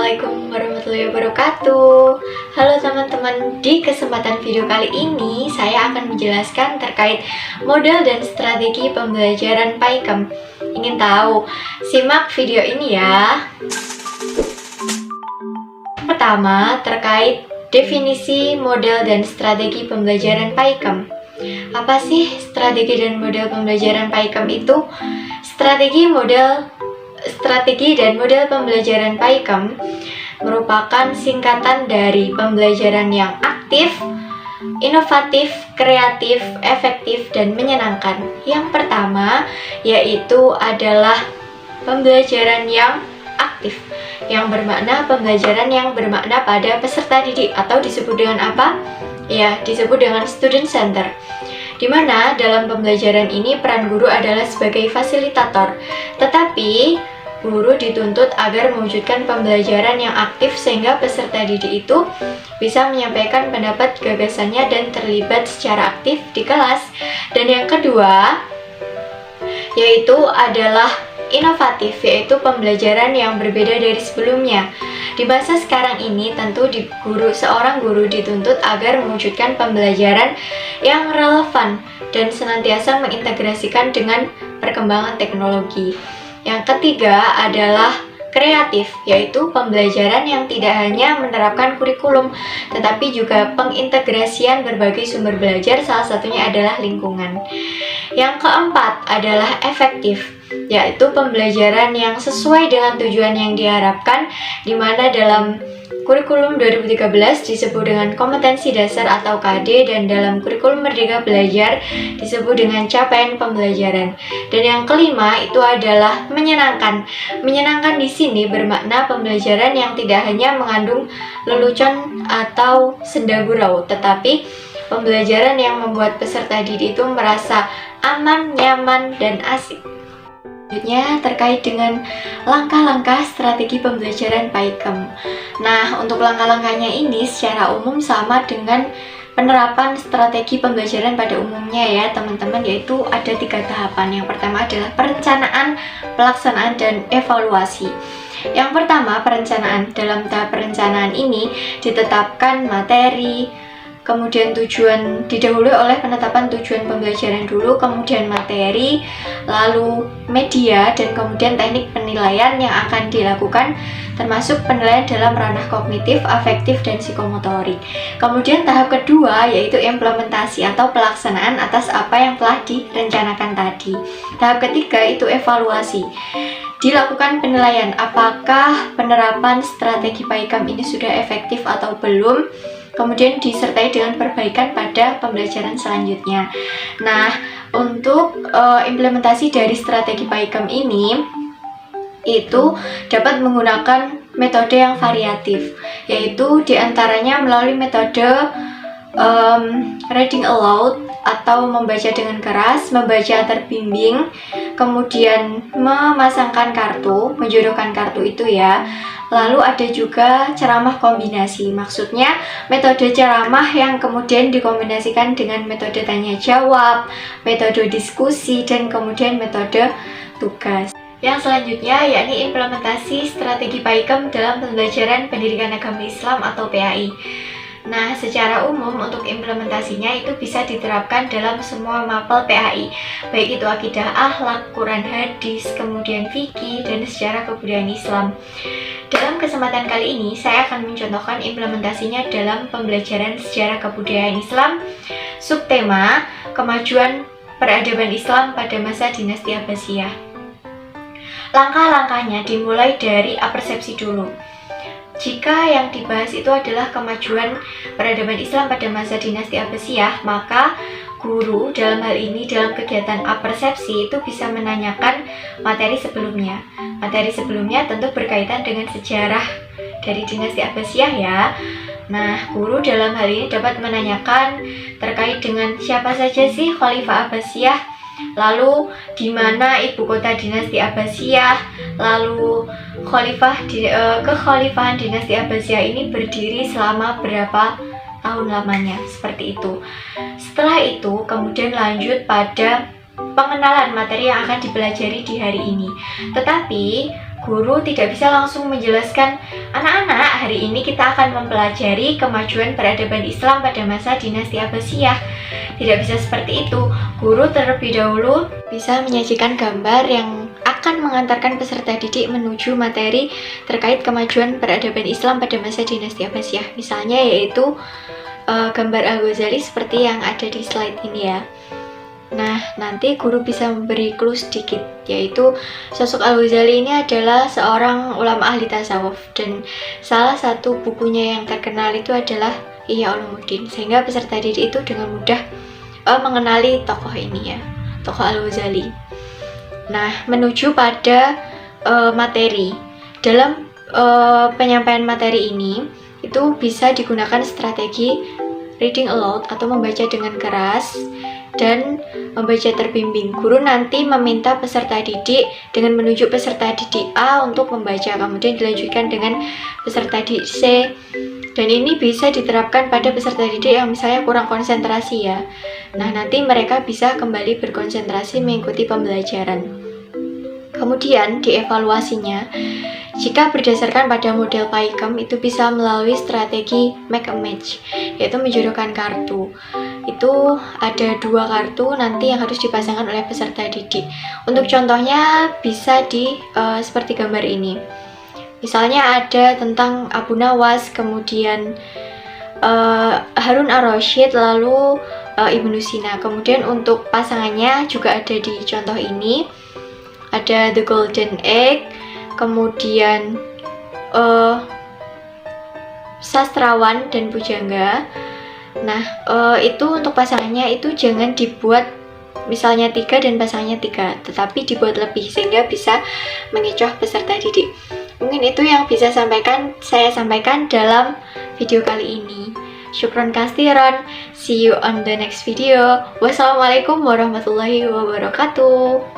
Assalamualaikum warahmatullahi wabarakatuh. Halo teman-teman, di kesempatan video kali ini saya akan menjelaskan terkait model dan strategi pembelajaran PAIKEM. Ingin tahu? Simak video ini ya. Pertama, terkait definisi model dan strategi pembelajaran PAIKEM. Apa sih strategi dan model pembelajaran PAIKEM itu? Strategi dan model pembelajaran PAIKEM merupakan singkatan dari pembelajaran yang aktif, inovatif, kreatif, efektif, dan menyenangkan. Yang pertama yaitu adalah pembelajaran yang aktif, yang bermakna pembelajaran yang bermakna pada peserta didik, atau disebut dengan apa? Ya, disebut dengan student center. Di mana dalam pembelajaran ini peran guru adalah sebagai fasilitator, tetapi guru dituntut agar mewujudkan pembelajaran yang aktif sehingga peserta didik itu bisa menyampaikan pendapat gagasannya dan terlibat secara aktif di kelas. Dan yang kedua yaitu adalah inovatif, yaitu pembelajaran yang berbeda dari sebelumnya. Di masa sekarang ini tentu seorang guru dituntut agar mewujudkan pembelajaran yang relevan dan senantiasa mengintegrasikan dengan perkembangan teknologi. Yang ketiga adalah kreatif, yaitu pembelajaran yang tidak hanya menerapkan kurikulum, tetapi juga pengintegrasian berbagai sumber belajar, salah satunya adalah lingkungan. Yang keempat adalah efektif, yaitu pembelajaran yang sesuai dengan tujuan yang diharapkan, di mana dalam kurikulum 2013 disebut dengan kompetensi dasar atau KD, dan dalam kurikulum Merdeka Belajar disebut dengan capaian pembelajaran. Dan yang kelima itu adalah menyenangkan. Menyenangkan di sini bermakna pembelajaran yang tidak hanya mengandung lelucon atau senda gurau, tetapi pembelajaran yang membuat peserta didik itu merasa aman, nyaman, dan asik. Selanjutnya terkait dengan langkah-langkah strategi pembelajaran PAIKEM. Nah, untuk langkah-langkahnya ini secara umum sama dengan penerapan strategi pembelajaran pada umumnya ya teman-teman, yaitu ada 3 tahapan. Yang pertama adalah perencanaan, pelaksanaan, dan evaluasi. Yang pertama, perencanaan. Dalam tahap perencanaan ini ditetapkan materi, kemudian tujuan, didahului oleh penetapan tujuan pembelajaran dulu, kemudian materi, lalu media, dan kemudian teknik penilaian yang akan dilakukan, termasuk penilaian dalam ranah kognitif, afektif, dan psikomotorik. Kemudian tahap kedua yaitu implementasi atau pelaksanaan atas apa yang telah direncanakan tadi. Tahap ketiga itu evaluasi. Dilakukan penilaian apakah penerapan strategi PAIKEM ini sudah efektif atau belum, kemudian disertai dengan perbaikan pada pembelajaran selanjutnya. Nah, untuk implementasi dari strategi PAIKEM ini itu dapat menggunakan metode yang variatif, yaitu diantaranya melalui metode reading aloud atau membaca dengan keras, membaca terbimbing, kemudian memasangkan kartu, menjodohkan kartu itu ya. Lalu ada juga ceramah kombinasi, maksudnya metode ceramah yang kemudian dikombinasikan dengan metode tanya jawab, metode diskusi, dan kemudian metode tugas. Yang selanjutnya yakni implementasi strategi PAIKEM dalam pembelajaran pendidikan agama Islam atau PAI. Nah, secara umum untuk implementasinya itu bisa diterapkan dalam semua mapel PAI, baik itu akidah, akhlak, Quran, hadis, kemudian fikih, dan sejarah kebudayaan Islam. Dalam kesempatan kali ini, saya akan mencontohkan implementasinya dalam pembelajaran sejarah kebudayaan Islam, subtema kemajuan peradaban Islam pada masa dinasti Abbasiyah. Langkah-langkahnya dimulai dari apersepsi dulu. Jika yang dibahas itu adalah kemajuan peradaban Islam pada masa dinasti Abbasiyah, maka guru dalam hal ini dalam kegiatan apersepsi itu bisa menanyakan materi sebelumnya. Materi sebelumnya tentu berkaitan dengan sejarah dari dinasti Abbasiyah ya. Nah, guru dalam hal ini dapat menanyakan terkait dengan siapa saja sih Khalifah Abbasiyah, lalu di mana ibu kota dinasti Abbasiyah, lalu kekhalifahan dinasti Abbasiyah ini berdiri selama berapa tahun lamanya, seperti itu. Setelah itu kemudian lanjut pada pengenalan materi yang akan dipelajari di hari ini. Tetapi guru tidak bisa langsung menjelaskan, anak-anak, hari ini kita akan mempelajari kemajuan peradaban Islam pada masa dinasti Abbasiyah. Tidak bisa seperti itu. Guru terlebih dahulu bisa menyajikan gambar yang akan mengantarkan peserta didik menuju materi terkait kemajuan peradaban Islam pada masa dinasti Abbasiyah. Misalnya yaitu gambar Al-Ghazali seperti yang ada di slide ini ya. Nah, nanti guru bisa memberi clue sedikit, yaitu sosok Al-Ghazali ini adalah seorang ulama ahli tasawuf, dan salah satu bukunya yang terkenal itu adalah Ihya Ulumuddin, sehingga peserta didik itu dengan mudah mengenali tokoh ini ya, tokoh Al-Ghazali. Nah, menuju pada materi. Dalam penyampaian materi ini, itu bisa digunakan strategi reading aloud atau membaca dengan keras dan membaca terbimbing. Guru nanti meminta peserta didik dengan menunjuk peserta didik A untuk membaca, kemudian dilanjutkan dengan peserta didik C. Dan ini bisa diterapkan pada peserta didik yang misalnya kurang konsentrasi ya. Nah, nanti mereka bisa kembali berkonsentrasi mengikuti pembelajaran. Kemudian dievaluasinya, jika berdasarkan pada model PAIKEM itu bisa melalui strategi make a match, yaitu menjodohkan kartu. Itu ada 2 kartu nanti yang harus dipasangkan oleh peserta didik. Untuk contohnya bisa seperti gambar ini. Misalnya ada tentang Abu Nawas, kemudian Harun ar-Rasyid, lalu Ibnu Sina. Kemudian untuk pasangannya juga ada di contoh ini. Ada The Golden Egg, kemudian sastrawan dan pujangga. Nah, itu untuk pasangannya itu jangan dibuat misalnya 3 dan pasangannya 3, tetapi dibuat lebih sehingga bisa mengecoh peserta didik. Mungkin itu yang bisa saya sampaikan dalam video kali ini. Syukron katsiran. See you on the next video. Wassalamualaikum warahmatullahi wabarakatuh.